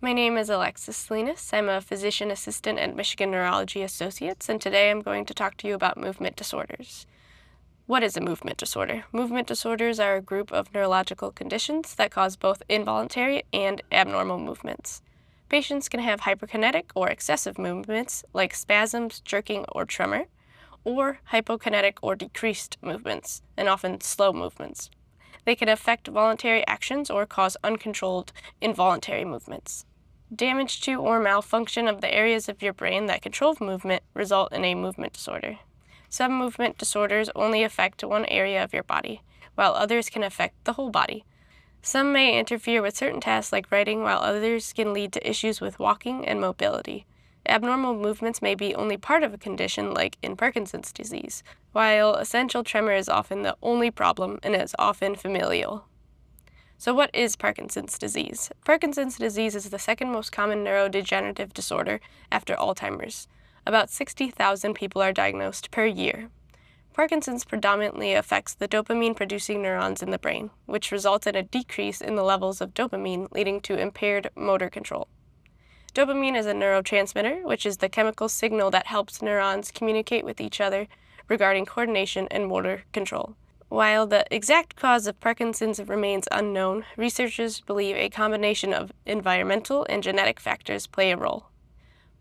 My name is Alexis Salinas. I'm a physician assistant at Michigan Neurology Associates, and today I'm going to talk to you about movement disorders. What is a movement disorder? Movement disorders are a group of neurological conditions that cause both involuntary and abnormal movements. Patients can have hyperkinetic or excessive movements like spasms, jerking, or tremor, or hypokinetic or decreased movements, and often slow movements. They can affect voluntary actions or cause uncontrolled involuntary movements. Damage to or malfunction of the areas of your brain that control movement result in a movement disorder. Some movement disorders only affect one area of your body, while others can affect the whole body. Some may interfere with certain tasks like writing, while others can lead to issues with walking and mobility. Abnormal movements may be only part of a condition, like in Parkinson's disease, while essential tremor is often the only problem and is often familial. So what is Parkinson's disease? Parkinson's disease is the second most common neurodegenerative disorder after Alzheimer's. About 60,000 people are diagnosed per year. Parkinson's predominantly affects the dopamine-producing neurons in the brain, which results in a decrease in the levels of dopamine, leading to impaired motor control. Dopamine is a neurotransmitter, which is the chemical signal that helps neurons communicate with each other regarding coordination and motor control. While the exact cause of Parkinson's remains unknown, researchers believe a combination of environmental and genetic factors play a role.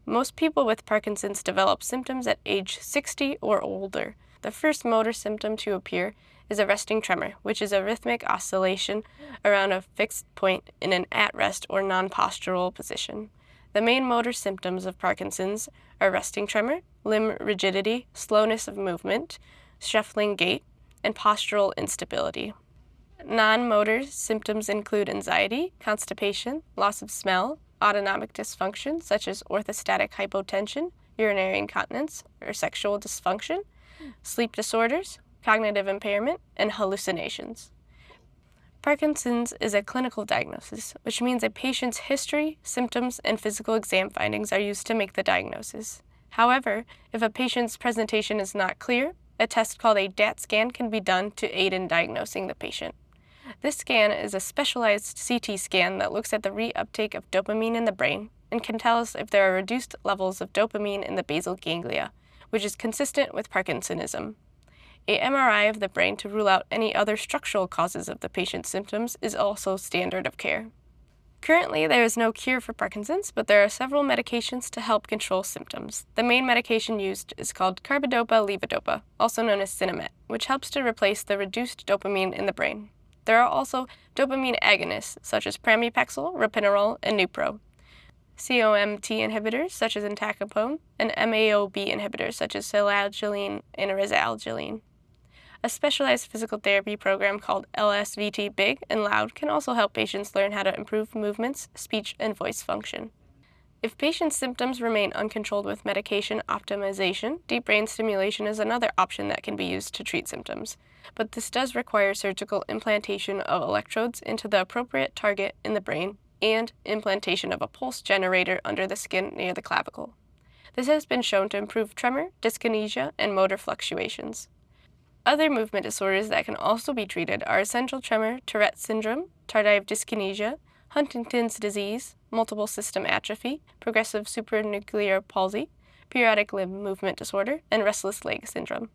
Most people with Parkinson's develop symptoms at age 60 or older. The first motor symptom to appear is a resting tremor, which is a rhythmic oscillation around a fixed point in an at-rest or non-postural position. The main motor symptoms of Parkinson's are resting tremor, limb rigidity, slowness of movement, shuffling gait, and postural instability. Non-motor symptoms include anxiety, constipation, loss of smell, autonomic dysfunction such as orthostatic hypotension, urinary incontinence, or sexual dysfunction, sleep disorders, cognitive impairment, and hallucinations. Parkinson's is a clinical diagnosis, which means a patient's history, symptoms, and physical exam findings are used to make the diagnosis. However, if a patient's presentation is not clear, a test called a DAT scan can be done to aid in diagnosing the patient. This scan is a specialized CT scan that looks at the reuptake of dopamine in the brain and can tell us if there are reduced levels of dopamine in the basal ganglia, which is consistent with Parkinsonism. A MRI of the brain to rule out any other structural causes of the patient's symptoms is also standard of care. Currently, there is no cure for Parkinson's, but there are several medications to help control symptoms. The main medication used is called carbidopa-levodopa, also known as Sinemet, which helps to replace the reduced dopamine in the brain. There are also dopamine agonists, such as pramipexole, ropinirole, and Nupro, COMT inhibitors, such as entacapone, and MAO-B inhibitors, such as silalgilline and risalgilline. A specialized physical therapy program called LSVT Big and Loud can also help patients learn how to improve movements, speech, and voice function. If patients' symptoms remain uncontrolled with medication optimization, deep brain stimulation is another option that can be used to treat symptoms, but this does require surgical implantation of electrodes into the appropriate target in the brain and implantation of a pulse generator under the skin near the clavicle. This has been shown to improve tremor, dyskinesia, and motor fluctuations. Other movement disorders that can also be treated are essential tremor, Tourette syndrome, tardive dyskinesia, Huntington's disease, multiple system atrophy, progressive supranuclear palsy, periodic limb movement disorder, and restless leg syndrome.